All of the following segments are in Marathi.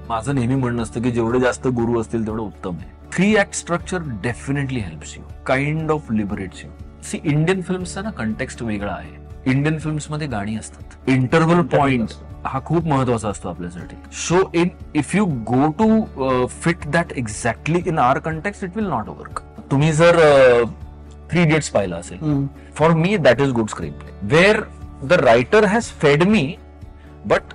माझं नेहमी म्हणणं असतं की जेवढे जास्त गुरु असतील तेवढं उत्तम आहे. 3 act structure definitely helps you, kind of liberates you. See, Indian फिल्मचा ना कंटेक्स्ट वेगळा आहे. इंडियन फिल्म्स मध्ये गाणी असतात. इंटरव्हल पॉइंट हा खूप महत्वाचा असतो आपल्यासाठी. So if you go to fit that exactly in our context, it will not work. तुम्ही जर 3 इडियट्स पाहिलं असेल, for me that is good screen play, where the writer has fed me, but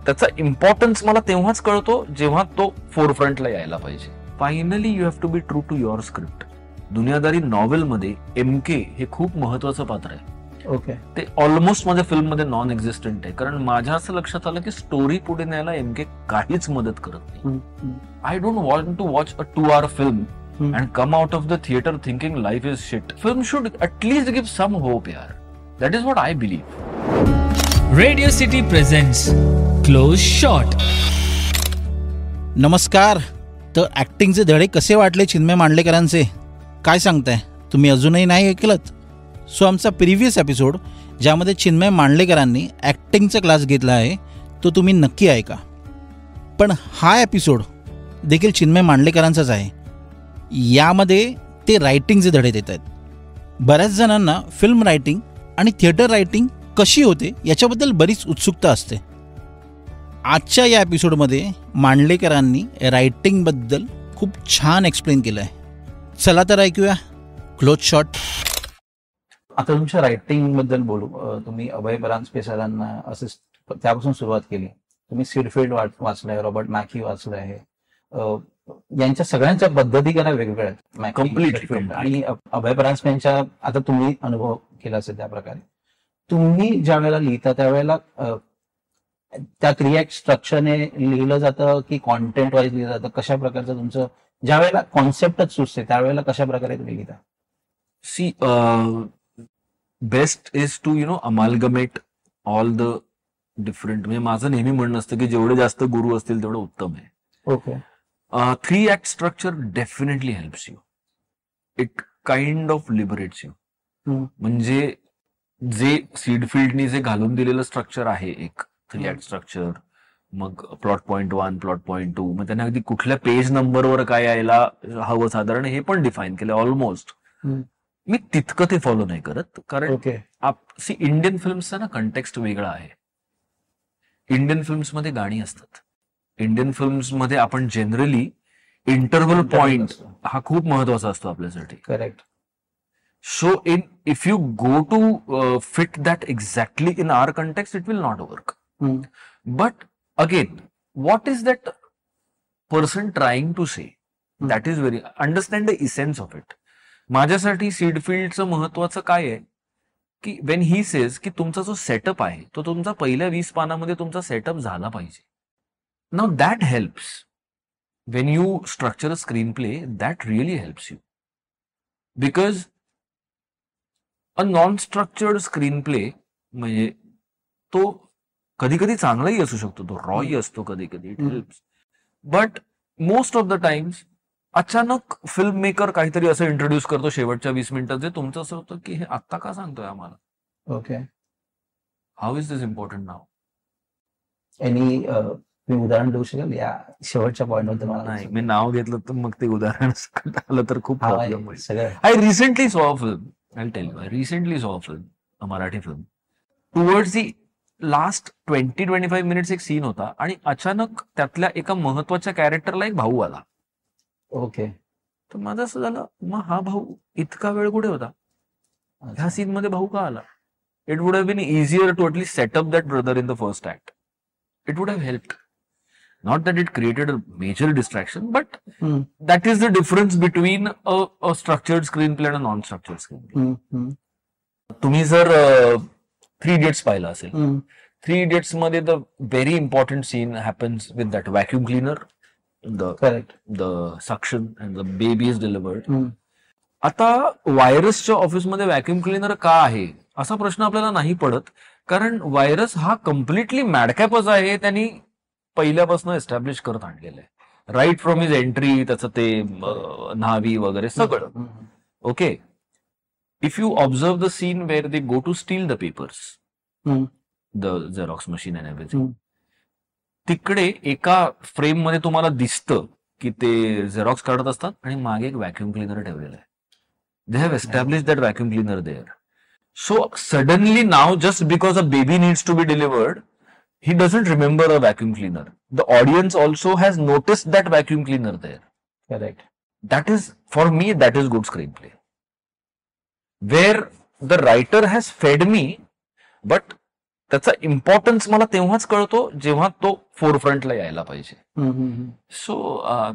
त्याचा इम्पॉर्टन्स मला तेव्हाच कळतो जेव्हा तो फोरफ्रंटला यायला पाहिजे. Finally you have to be true to your script. Duniyadari novel मध्ये MK हे खूप महत्वाचं पात्र आहे. ओके, ते ऑलमोस्ट माझ्या फिल्म मध्ये नॉन एक्झिस्टंट आहे, कारण माझ्या असं लक्षात आलं की स्टोरी पुढे न्यायला MK काहीच मदत करत नाही. I don't want to watch a 2 hour film and come out of the theatre thinking life is shit. Film should at least give some hope यार. That is what I believe. Radio City presents Close Shot. नमस्कार. तर ॲक्टिंगचे धडे कसे वाटले चिन्मय मांडलेकरांचे, काय सांगताय? तुम्ही अजूनही नाही ऐकलत? सो आमचा प्रिव्हियस एपिसोड ज्यामध्ये चिन्मय मांडलेकरांनी ॲक्टिंगचा क्लास घेतला आहे तो तुम्ही नक्की ऐका. पण हा एपिसोड देखील चिन्मय मांडलेकरांचाच आहे. यामध्ये ते रायटिंगचे धडे देत आहेत. बऱ्याच जणांना फिल्म रायटिंग आणि थिएटर रायटिंग कशी होते याच्याबद्दल बरीच उत्सुकता असते. आजच्या या एपिसोडमध्ये मांडलेकरांनी रायटिंगबद्दल खूप छान एक्सप्लेन केलं आहे. चला तर ऐकूया क्लोज शॉट. आता तुमच्या रायटिंग बद्दल बोलू. तुम्ही अभय परांजपे सरांना असिस्ट त्यापासून सुरुवात केली. तुम्ही सीडफील्ड वाचलाय, रॉबर्ट मॅकी वाचलं आहे. यांच्या सगळ्यांच्या पद्धती करा वेगवेगळ्या आहेत. Completely. आणि अभय परांजपेंच्या आता तुम्ही अनुभव केला असेल त्या प्रकारे. तुम्ही ज्या वेळेला लिहिता त्यावेळेला त्या 3 ऍक्ट स्ट्रक्चरने लिहिलं जातं की कॉन्टेंट वाईज लिहिलं जातं? कशा प्रकारचं तुमचं ज्या वेळेला कॉन्सेप्टच सुचते त्यावेळेला कशा प्रकारे तुम्ही लिहिता? See, best is to amalgamate all the different. म्हणजे माझं नेहमी म्हणणं असतं की जेवढे जास्त गुरु असतील तेवढं उत्तम आहे. Okay, 3 act structure definitely helps you. It kind of liberates you. म्हणजे जे सीडफील्डनी जे घालून दिलेलं स्ट्रक्चर आहे एक 3 ऍक्ट स्ट्रक्चर, मग प्लॉट पॉइंट 1, प्लॉट पॉइंट 2, मग त्यांना अगदी कुठल्या पेज नंबरवर काय यायला हवं साधारण हे पण डिफाईन केलं ऑलमोस्ट. मी तितकं ते फॉलो नाही करत, कारण सी, इंडियन फिल्मचा ना कंटेक्स्ट वेगळा आहे. इंडियन फिल्म्स मध्ये गाणी असतात. इंडियन फिल्म्स मध्ये आपण जनरली इंटरव्हल पॉइंट हा खूप महत्वाचा असतो आपल्यासाठी. Correct. So if you go to fit that exactly in our context, it will not work. But again, what is that person trying to say? That is very understand the essence of it. माझ्यासाठी सीडफील्डचं महत्वाचं काय आहे की वेन ही सेज की तुमचा जो सेटअप आहे तो तुमचा पहिल्या 20 पानामध्ये तुमचा सेटअप झाला पाहिजे. Now that helps Wien you structure a screen play. That really helps you, because a non structured screen play म्हणजे तो कधी कधी चांगलाही असू शकतो, तो रॉही असतो कधी कधी. It helps. But most of the times अचानक फिल्म मेकर काहीतरी असं इंट्रोड्यूस करतो शेवटच्या 20 मिनिटात जे तुमचं असं होतं की हे आत्ता का सांगतोय आम्हाला? Okay, how is this important नाव? तुम्ही उदाहरण देऊ शकाल या शेवटच्या पॉइंटवर? मला नाही, मी नाव घेतलं तर मग ते उदाहरण आलं तर खूप प्रॉब्लेम होईल. सगळं I recently saw a film, I tell you, I recently saw a film, a Marathi film. Towards the last 20-25 minutes एक सीन होता आणि अचानक त्यातल्या एका महत्वाच्या कॅरेक्टरला एक भाऊ आला. ओके, तर माझं असं झालं, मग हा भाऊ इतका वेळ कुठे होता? ह्या सीन मध्ये भाऊ का आला? It would have been easier to at least set up that brother in the first act. It would have helped. Not that it created a major distraction, but that is the difference between a structured screenplay and a non-structured screenplay. तुम्ही जर 3 Idiots पाहिलं असेल, 3 Idiots मध्ये the very important scene happens with that vacuum cleaner, the suction and the baby is delivered. आता व्हायरसच्या ऑफिसमध्ये व्हॅक्युम क्लिनर का आहे असा प्रश्न आपल्याला नाही पडत, कारण व्हायरस हा कम्प्लिटली मॅडकॅपच आहे. त्यांनी पहिल्यापासून एस्टॅब्लिश करत आणलेलं आहे. राईट फ्रॉम हिज एंट्री, त्याचं ते न्हावी वगैरे सगळं. Okay, if you observe the scene where they go to steal the papers, the Xerox machine and everything, तिकडे एका फ्रेम मध्ये तुम्हाला दिसतं की ते झेरॉक्स काढत असतात आणि मागे एक व्हॅक्युम क्लिनर ठेवलेला आहे. They have establish that vacuum cleaner there. So suddenly now just because a baby needs to be delivered, he doesn't remember a vacuum cleaner. The audience also has noticed that vacuum cleaner there. Correct. That is, for me, that is good screenplay. Where the writer has fed me, but त्याचा इम्पॉर्टन्स मला तेव्हाच कळतो जेव्हा तो फोरफ्रंटला यायला पाहिजे. So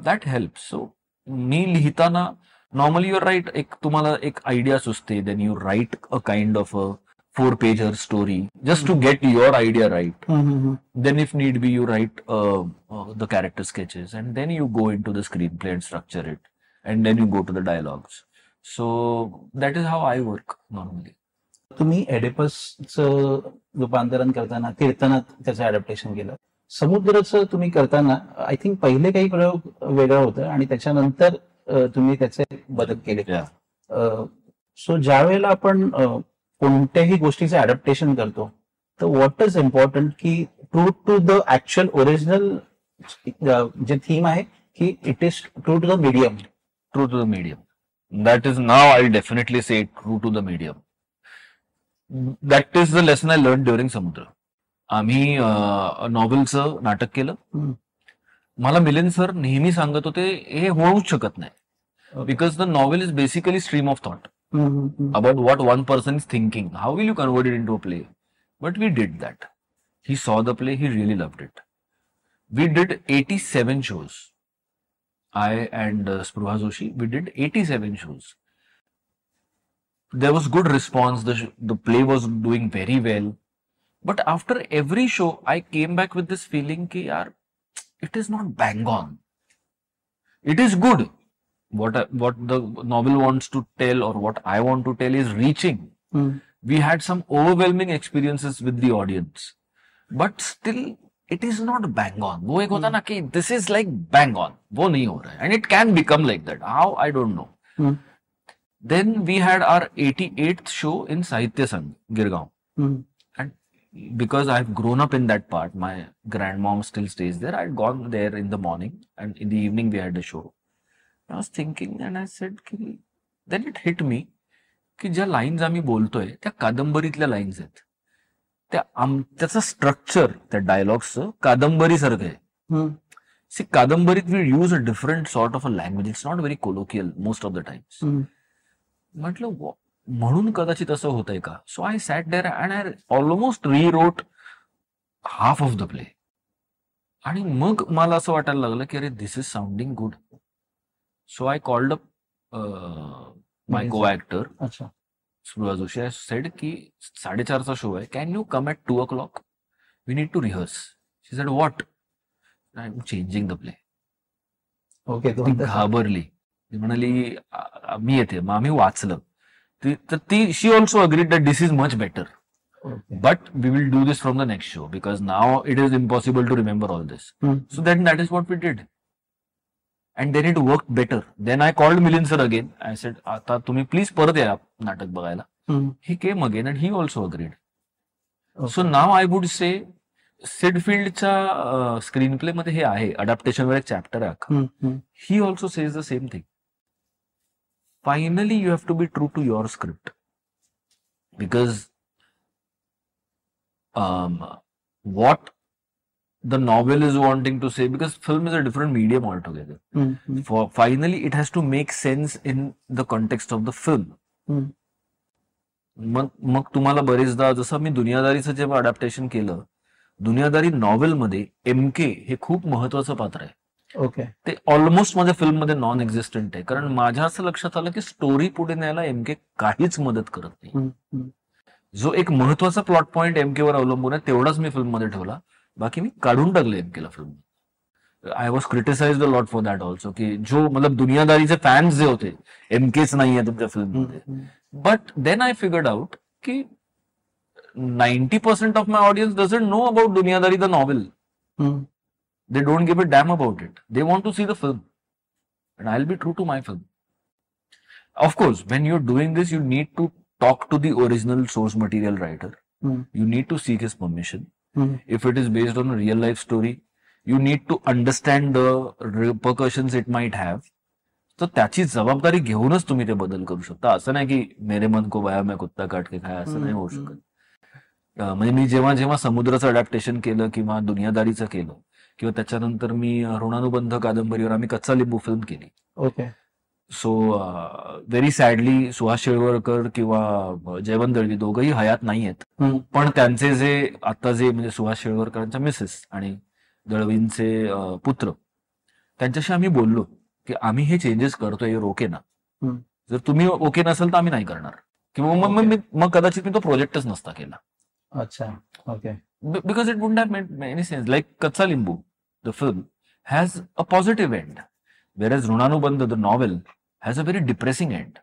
that help. सो मी लिहिताना नॉर्मली युअर राईट, एक तुम्हाला एक आयडिया सुचते, then you write a kind of a 4-pager story just to get your idea right. Then if need be you write the character sketches and then you go into the screenplay and structure it and then you go to the dialogues. So that is how I work normally. तुम्ही एडिपसचं रूपांतरण करताना कीर्तनात त्याचं अडॅप्टेशन केलं. समुद्राचं तुम्ही करताना आय थिंक पहिले काही प्रयोग वेगळं होतं आणि त्याच्यानंतर तुम्ही त्याचे बदल केले. सो ज्या वेळेला आपण कोणत्याही गोष्टीचं अडॅप्टेशन करतो तर व्हॉट इज इम्पॉर्टंट की true to the actual original जे थीम आहे की it is true to the medium. True to the medium. That is, now I'll definitely say true to the medium. That is the lesson I learned during Samudra. आम्ही नॉव्हेलचं नाटक केलं. मला मिलिंद सर नेहमी सांगत होते हे होऊच शकत नाही, because the novel is basically stream of thought about what one person is thinking. How will you convert it into a play? But we did that. He saw the play, he really loved it. We did 87 shows. I and Spruha Joshi, we did 87 shows. There was good response. The play was doing very well. But after every show, I came back with this feeling ki yaar, it is not bang on. It is good. What the novel wants to tell or what I want to tell is reaching. We had some overwhelming experiences with the audience, but still it is not bang on. वो एक होता ना कि this is like bang on, वो नहीं हो रहा है, and it can become like that. How, I don't know. Then we had our 88th show in Sahitya Sangh, Girgaon. And because I've grown up in that part, my grandmom still stays there. I'd gone there in the morning and in the evening we had a show. I was thinking and I said की then it hit me की ज्या लाईन्स आम्ही बोलतोय त्या कादंबरीतल्या लाईन्स आहेत. त्याचं स्ट्रक्चर त्या डायलॉग्सचं कादंबरीसारखं आहे. सी कादंबरीत we use a different sort of a language. It's not very colloquial most of the times. म्हटलं म्हणून कदाचित असं होतंय का. So I sat there and I almost rewrote half of the play. आणि मग मला असं वाटायला लागलं की अरे this is sounding good. So I called up my co-actor, Spruha Joshi. I said ki 4:30 show आहे. Can you come at 2 o'clock? We need to rehearse. She said, what? I'm changing the play. Okay. घाबरली. ती म्हणाली मी येते. मग आम्ही वाचलं. ती she also agreed that this is much better. But we will do this from the next show because now it is impossible to remember all this. So then that is what we did. And then it worked better. Then I called Milind sir again. I said, आता तुम्ही प्लीज परत या नाटक बघायला. He came again and he also agreed. So now I would say सिड फील्डच्या स्क्रीन प्ले मध्ये हे आहे, अडॅप्टेशन वर एक चॅप्टर आहे अख्खा. He also says the same thing. Finally you have to be true to your script because what the novel is wanting to say, because film is a different medium altogether. Finally it has to make sense in the context of the film. मग तुम्हाला बरेचदा, जसं मी दुनियादारीचं जेव्हा अडॅप्टेशन केलं, दुनियादारी नॉव्हेल मध्ये एमके हे खूप महत्वाचं पात्र आहे. ओके. ते ऑलमोस्ट माझ्या फिल्म मध्ये नॉन एक्झिस्टंट आहे, कारण माझ्या असं लक्षात आलं की स्टोरी पुढे न्यायला एमके काहीच मदत करत नाही. जो एक महत्वाचा प्लॉट पॉइंट एमके वर अवलंबून आहे तेवढाच मी फिल्म मध्ये ठेवला, बाकी मी काढून टाकलं एमकेला film. I was criticised a lot for that also, की जो मतलब दुनियादारीचे फॅन्स जे होते, एमकेच नाहीये तुमच्या फिल्म मध्ये. But then I figured out की 90% of my audience doesn't know about Duniyadari the novel. They don't give a damn about it. They want to see the film. And I'll be true to my film. Of course, when you're doing this, you need to talk to the original source material writer. You need to seek his permission. If it is based on a real life story, you need to understand the repercussions it might have. तर त्याची जबाबदारी घेऊनच तुम्ही ते बदल करू शकता. असं नाही की मेरे मन को बया मैं कुत्ता काट के खाया, असं नाही होऊ शकत. म्हणजे मी जेव्हा जेव्हा समुद्राचं अडॅप्टेशन केलं किंवा दुनियादारीचं केलं किंवा त्याच्यानंतर मी ऋणानुबंध कादंबरीवर आम्ही कच्चा लिंबू फिल्म केली. Okay. So very sadly Suhas Shirwalkar किंवा जयवंत दळवी दोघंही हयात नाही आहेत. पण त्यांचे जे आता जे म्हणजे सुहास शिरवळकरांच्या मिसेस आणि दळवींचे पुत्र, त्यांच्याशी आम्ही बोललो की आम्ही हे चेंजेस करतोय, ओके ना? जर तुम्ही ओके नसेल तर आम्ही नाही करणार, किंवा मग कदाचित मी तो प्रोजेक्टच नसता केला. अच्छा. Okay. Because it wouldn't have made any sense. Like Katsa Limbu, the film, has a positive end, whereas Runanubandha, the novel, has a very depressing end.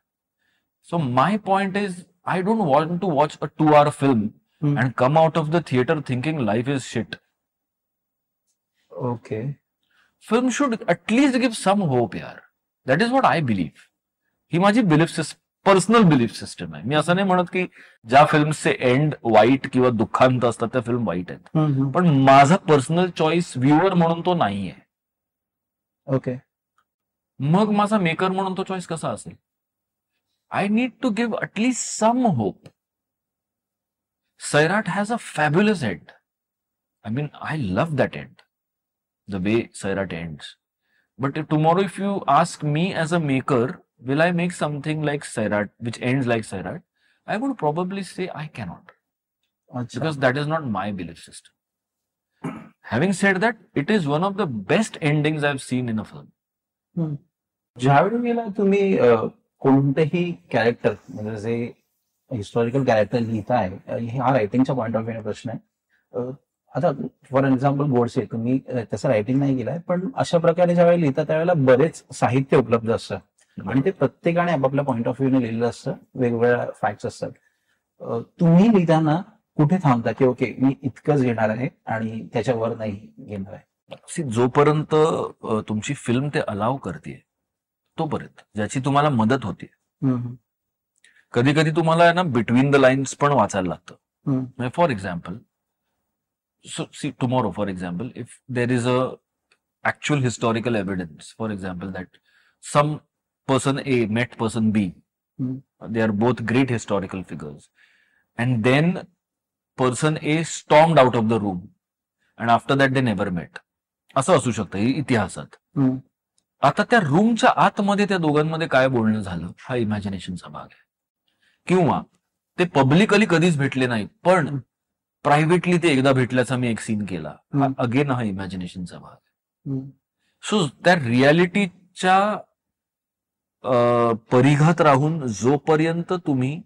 So my point is, I don't want to watch a 2-hour film and come out of the theater thinking life is shit. Okay. Film should at least give some hope, yaar. That is what I believe. ही माझी पर्सनल बिलीफ सिस्टम आहे. मी असं नाही म्हणत की ज्या फिल्मचे एंड वाईट किंवा दुःखांत असतात त्या फिल्म वाईट आहेत, पण माझा पर्सनल चॉईस व्ह्युअर म्हणून तो नाहीये. ओके. मग माझा मेकर म्हणून तो चॉईस कसा असेल? I need to give at least some hope. Sairat has a fabulous end. I mean, I love that end, the way Sairat ends. But tomorrow if you ask me as a maker, will I make something like Sairat, which ends like Sairat? I would probably say I cannot. Because that is not my belief system. Having said that, it is one of the best endings I've seen in a film. ज्यावेळेला तुम्ही कोणतेही कॅरेक्टर म्हणजे जे हिस्टॉरिकल कॅरेक्टर लिहिताय, हा रायटिंगच्या पॉईंट ऑफ व्ह्यू प्रश्न आहे. आता फॉर एक्झाम्पल गोडसे, तुम्ही त्याचं रायटिंग नाही केलंय, पण अशा प्रकारे ज्यावेळेला लिहिता त्यावेळेला बरेच साहित्य उपलब्ध असतं आणि ते प्रत्येकाने आपापल्या पॉईंट ऑफ व्ह्यूने लिहिलेलं असतं, वेगवेगळ्या फॅक्ट्स असतात. तुम्ही लिहिताना कुठे थांबता की ओके मी इतकंच घेणार आहे आणि त्याच्यावर नाही घेणार आहे? जोपर्यंत तुमची फिल्म ते अलाव करते तोपर्यंत, ज्याची तुम्हाला मदत होते. कधी कधी तुम्हाला ना बिटवीन द लाईन्स पण वाचायला लागतं. For example, so see tomorrow for example, if there is a actual historical evidence, for example, that some person A met person B. They are both great historical figures. And then person A stormed out of the room. And after that they never met. असं असू शकतं इतिहासात. आता त्या रूमच्या आतमध्ये त्या दोघांमध्ये काय बोलणं झालं हा इमॅजिनेशनचा भाग आहे. किंवा ते पब्लिकली कधीच भेटले नाही, पण प्रायव्हेटली ते एकदा भेटल्याचा मी एक सीन केला. अगेन हा इमॅजिनेशनचा भाग आहे. सो त्या रियालिटीच्या परिघात राहून जोपर्यंत तुम्ही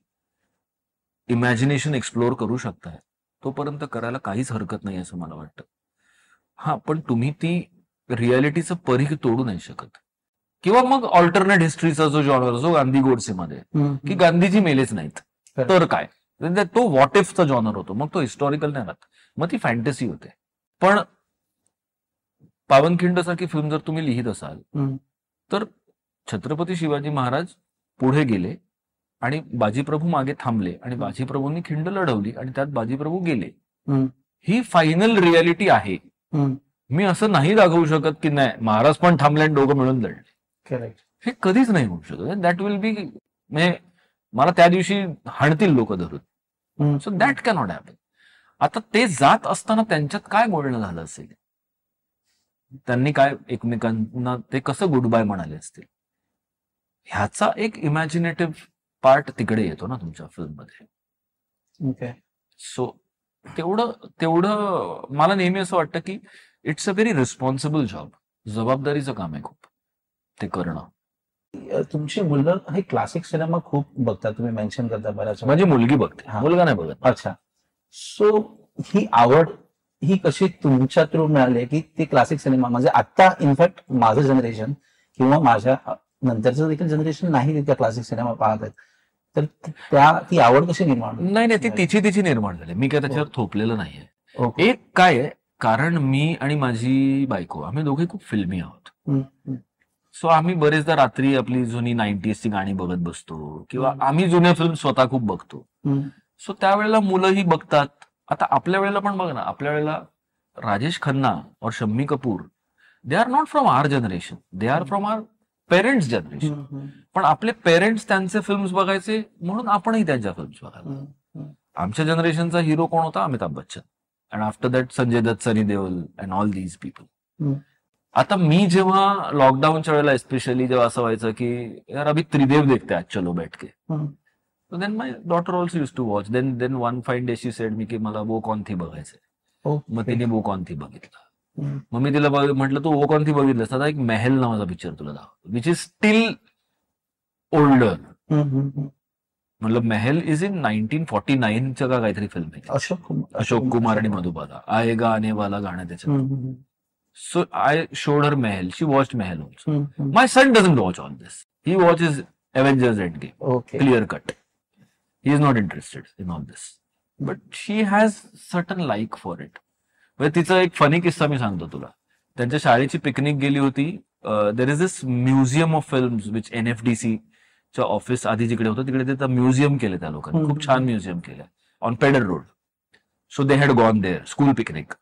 इमॅजिनेशन एक्सप्लोर करू शकताय तोपर्यंत करायला काहीच हरकत नाही असं मला वाटतं. हा, पण तुम्ही ती रियालिटीचं परिघ तोडू नाही शकत. किंवा मग ऑल्टरनेट हिस्ट्रीचा जो जॉनर जो गांधी गोडसेमध्ये की गांधीजी मेलेच नाहीत तर काय, तो व्हॉट इफचा जॉनर होतो, मग तो हिस्टॉरिकल नाही राहत, मग ती फॅन्टसी होते. पण पावनखिंड सारखी फिल्म जर तुम्ही लिहित असाल तर छत्रपती शिवाजी महाराज पुढे गेले आणि बाजीप्रभू मागे थांबले आणि बाजीप्रभूंनी खिंड लढवली आणि त्यात बाजीप्रभू गेले. ही फायनल रियालिटी आहे. मी असं नाही दाखवू शकत की नाही महाराज पण थांबले आणि दोघं मिळून लढले. करेक्ट. हे कधीच नाही होऊ शकत. दॅट विल बी, म्हणजे मला त्या दिवशी हाणतील लोक धरून. So that cannot happen. आता ते जात असताना त्यांच्यात काय बोलणं झालं असेल, त्यांनी काय एकमेकांना ते कसं गुड बाय म्हणाले असतील, ह्याचा एक इमॅजिनेटिव्ह पार्ट तिकडे येतो ना तुमच्या फिल्ममध्ये. ओके. सो तेवढं मला नेहमी असं वाटतं की it's a very responsible job. जबाबदारीचं काम आहे खूप ते करणं. तुमची मुलं हे क्लासिक सिनेमा खूप बघतात, तुम्ही मेन्शन करता बऱ्याच. माझी मुलगी बघते, मुलगा नाही बघत. अच्छा. सो ही आवड ही कशी तुमच्या थ्रू मिळाली की ती क्लासिक सिनेमा, म्हणजे आता इनफॅक्ट माझं जनरेशन किंवा माझ्या नंतरचं देखील जनरेशन नाही तितक्या क्लासिक सिनेमा पाहत आहेत, तर ती आवड कशी निर्माण? नाही, ती तिची निर्माण झाली. मी काय त्याच्यावर थोपलेलं नाहीये. एक काय आहे, कारण मी आणि माझी बायको आम्ही दोघे खूप फिल्मी आहोत. सो आम्ही बरेचदा रात्री आपली जुनी 90sची गाणी बघत बसतो किंवा आम्ही जुन्या फिल्म स्वतः खूप बघतो. सो त्यावेळेला मुलंही बघतात. आता आपल्या वेळेला पण बघ ना, आपल्या वेळेला राजेश खन्ना और Shammi Kapoor, they are not from our generation, they are from our parents generation. पण आपले पेरेंट्स त्यांचे फिल्म्स बघायचे म्हणून आपणही त्यांच्या फिल्म्स बघायला. आमच्या जनरेशनचा हिरो कोण होता? Amitabh Bachchan. And after that Sanjay Dutt, Sunny Deol and all these people. आता मी जेव्हा लॉकडाऊनच्या वेळेला स्पेशली जेव्हा असं व्हायचं की यार अभी त्रिदेव देखते आज चलो बैठ के, so then my daughter also used to watch. Then one fine day she said मी की मला वो कौन थी बघायचंय. मग तिने वो कौन थी बघितलं. मग मी तिला म्हटलं तू वो कौन थी बघितलंस, आता एक महल नावाचा पिक्चर तुला दाखव, विच इज स्टील ओल्डर. मतलब महल इज इन 1949 चं का काहीतरी फिल्म आहे. अशोक कुमार आणि मधुबाला, आएगा आने वाला गाणं त्याच्यात. So I showed her Mahal, she watched Mahal also. My son doesn't watch all this, he watches Avengers Endgame, clear cut. He is not interested in all this, but she has certain like for it. म्हणजे तिचा एक फनी किस्सा मी सांगतो तुला. त्यांच्या शाळेची पिकनिक गेली होती. There is this museum of films which NFDC च्या ऑफिस आधी जिकडे होतं तिकडे ते म्युझियम केले त्या लोकांनी, खूप छान म्युझियम केलं on Pedder road. So they had gone there, school picnic.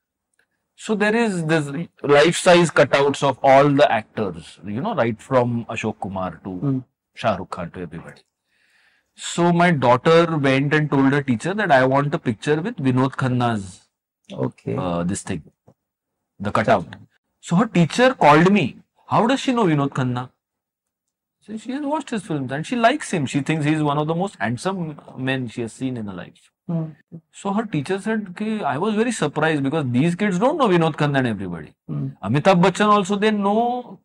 So there is this life-size cutouts of all the actors, right from Ashok Kumar to Shah Rukh Khan to everybody. So my daughter went and told her teacher that I want a picture with Vinod Khanna's this thing, the cutout. So her teacher called me. How does she know Vinod Khanna? So she has watched his films and she likes him. She thinks he is one of the most handsome men she has seen in her life. So her teacher said, I was very surprised because these kids don't know Vinod Khanna and everybody. Amitabh Bachchan also, they know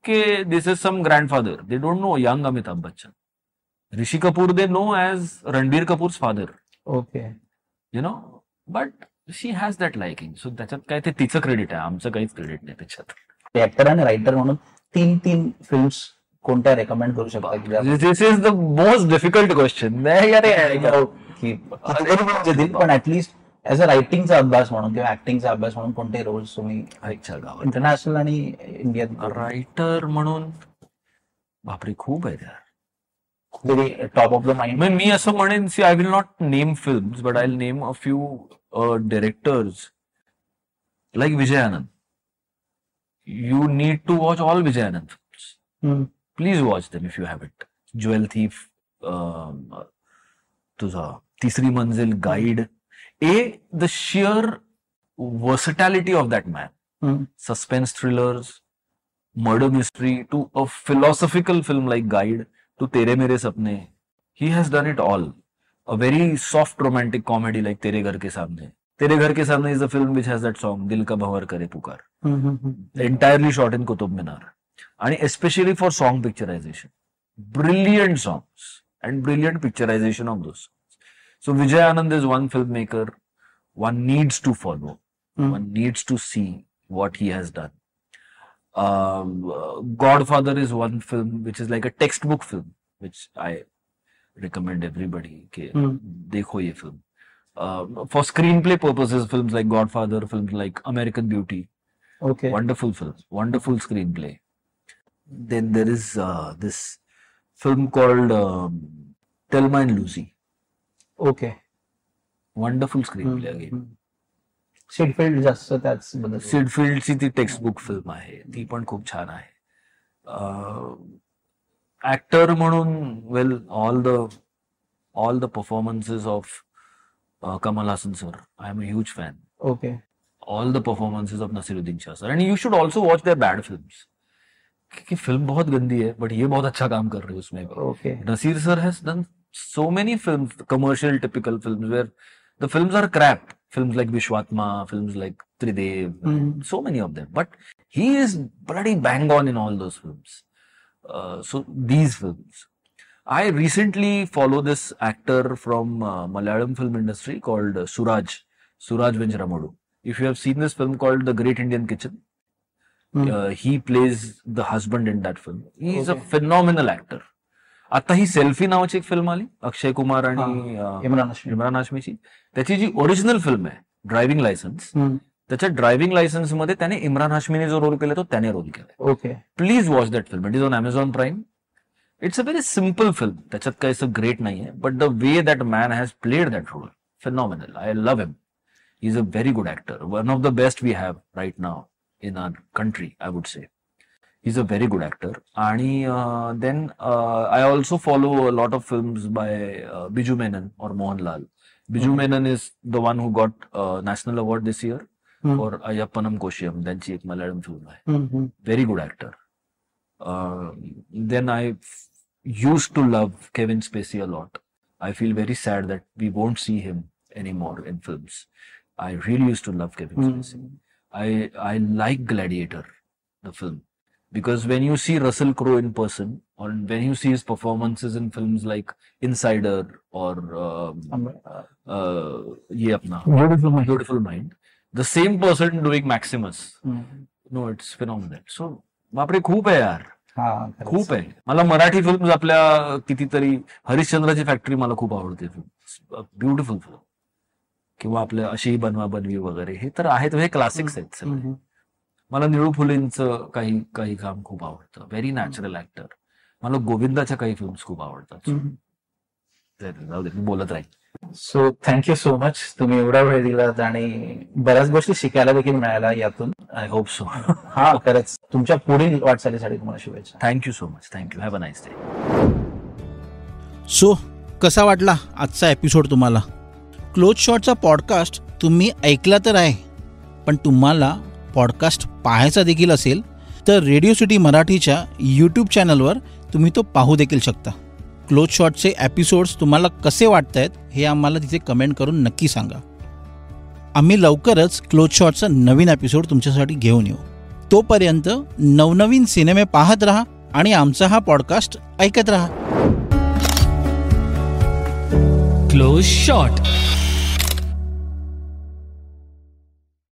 this is some grandfather. They don't know young Amitabh Bachchan. Rishi Kapoor they know as Ranbir Kapoor's father. But she has that liking. So त्याच्यात काय ते तिचं क्रेडिट आहे, आमचं काहीच क्रेडिट नाही त्याच्यात. ऍक्टर आणि रायटर म्हणून तीन फिल्म्स कोणत्या रेकमेंड करू शकता? This is the most difficult question. पण ऍटलिस्ट ऍज अ रायटिंगचा अभ्यास म्हणून किंवा ऍक्टिंगचा अभ्यास म्हणून कोणते रोल्स तुम्ही इंटरनॅशनल आणि इंडियन रायटर म्हणून बापरे खूप आहेत यार, टॉप ऑफ द माइंड. मी असं म्हणेन, see I will not name films but I will name a few directors like Vijay Anand. You need to watch all Vijay Anand films. Please watch them if you have it. Jewel Thief, तुझा Teesri Manzil, Guide. The sheer versatility of that man. Suspense thrillers, murder mystery, to a philosophical film like Guide, to Tere Mere Sapne. He has done it all. A very soft romantic comedy like Tere Ghar Ke Samne. Tere Ghar Ke Samne is a film which has that song Dil Ka Bhanwar Kare Pukar. Entirely shot in Qutub Minar. And especially for song picturization. Brilliant songs and brilliant picturization of those songs. So Vijay Anand is one filmmaker one needs to follow. One needs to see what he has done. Godfather is one film which is like a textbook film, which I recommend everybody. Dekho ye film. For screenplay purposes, films like Godfather, films like American Beauty. Wonderful films, wonderful screenplay. Then there is this film called Thelma and Lucy. Wonderful screenplay again. सिडफिल्ड जास्त त्याच सिडफिल्डची ती टेक्स्टबुक फिल्म आहे, ती पण खूप छान आहे. ऍक्टर म्हणून well all the performances of Kamal Haasan sir, I am a huge fan. All the performances of Naseeruddin Shah sir. And you should also watch their bad films. क्योंकि फिल्म बहुत गंदी है बट ये बहुत अच्छा काम कर रहे हैं उसमें. Naseer sir has done so many films, commercial typical films where the films are crap. Films like Vishwatma, films like Tridev, so many of them. But he is bloody bang on in all those films. So these films. I recently follow this actor from Malayalam film industry called Suraj Venjaramadu. If you have seen this film called The Great Indian Kitchen, he plays the husband in that film. He is a phenomenal actor. आता ही सेल्फी नावाची एक फिल्म आली अक्षय कुमार आणि इम्रान हाशमीची. त्याची जी ओरिजिनल फिल्म आहे ड्रायव्हिंग लायसन्स, त्याच्या ड्रायव्हिंग लायसन्स मध्ये त्याने इम्रान हाशमीने जो रोल केला तो त्याने रोल केला. Please watch that film. It is on Amazon Prime. It's a very simple film. त्याच्यात काही असं ग्रेट नाहीये but the way that man has played that role phenomenal. I love him. He's a very good actor. One of the best we have right now in our country, I would say. He's a very good actor. And then I also follow a lot of films by Biju Menon or Mohanlal. Biju Menon is the one who got National Award this year for Ayappanam Koshiyam. त्यांची एक मल्याळम film आहे. Very good actor. Then I used to love Kevin Spacey a lot. I feel very sad that we won't see him anymore in films. I really used to love Kevin Spacey. I like Gladiator, the film. Because when you see Russell Crowe in person, or when you see his performances in films like Insider or Beautiful Mind, the same person doing Maximus. No, it's phenomenal. So, बापरे खूप आहे यार, खूप आहे. मला मराठी फिल्म्स आपल्या कितीतरी, हरिश्चंद्राची फॅक्टरी मला खूप आवडते, ब्युटिफुल फिल्म. किंवा आपल्या अशी बनवा बनवी वगैरे, हे तर आहेत, हे क्लासिक्स आहेत सगळे. मला निळू फुलेंचं काही काम खूप आवडतं. Very natural actor. मला गोविंदाच्या काही फिल्म्स खूप आवडतात. जाऊ दे, मी बोलत राहील. So thank you so much. तुम्ही एवढा वेळ दिलात आणि बऱ्याच गोष्टी शिकायला देखील मिळाल्या यातून. I hope so. हा, खरंच तुमच्या पुढील वाटचालीसाठी तुम्हाला शुभेच्छा. Thank you so much. Thank you. Have a nice day. So कसा वाटला आजचा एपिसोड तुम्हाला? क्लोज शॉटचा पॉडकास्ट तुम्ही ऐकला तर आहे, पण तुम्हाला पॉडकास्ट पाहायचा देखील असेल तर रेडिओ सिटी मराठीच्या यूट्यूब चॅनलवर तुम्ही तो पाहू देखील शकता. क्लोज शॉटचे एपिसोड्स तुम्हाला कसे वाटत आहेत हे आम्हाला तिथे कमेंट करून नक्की सांगा. आम्ही लवकरच क्लोज शॉटचा नवीन एपिसोड तुमच्यासाठी घेऊन येऊ. तोपर्यंत नवनवीन सिनेमे पाहत राहा आणि आमचा हा पॉडकास्ट ऐकत राहा. Close shot.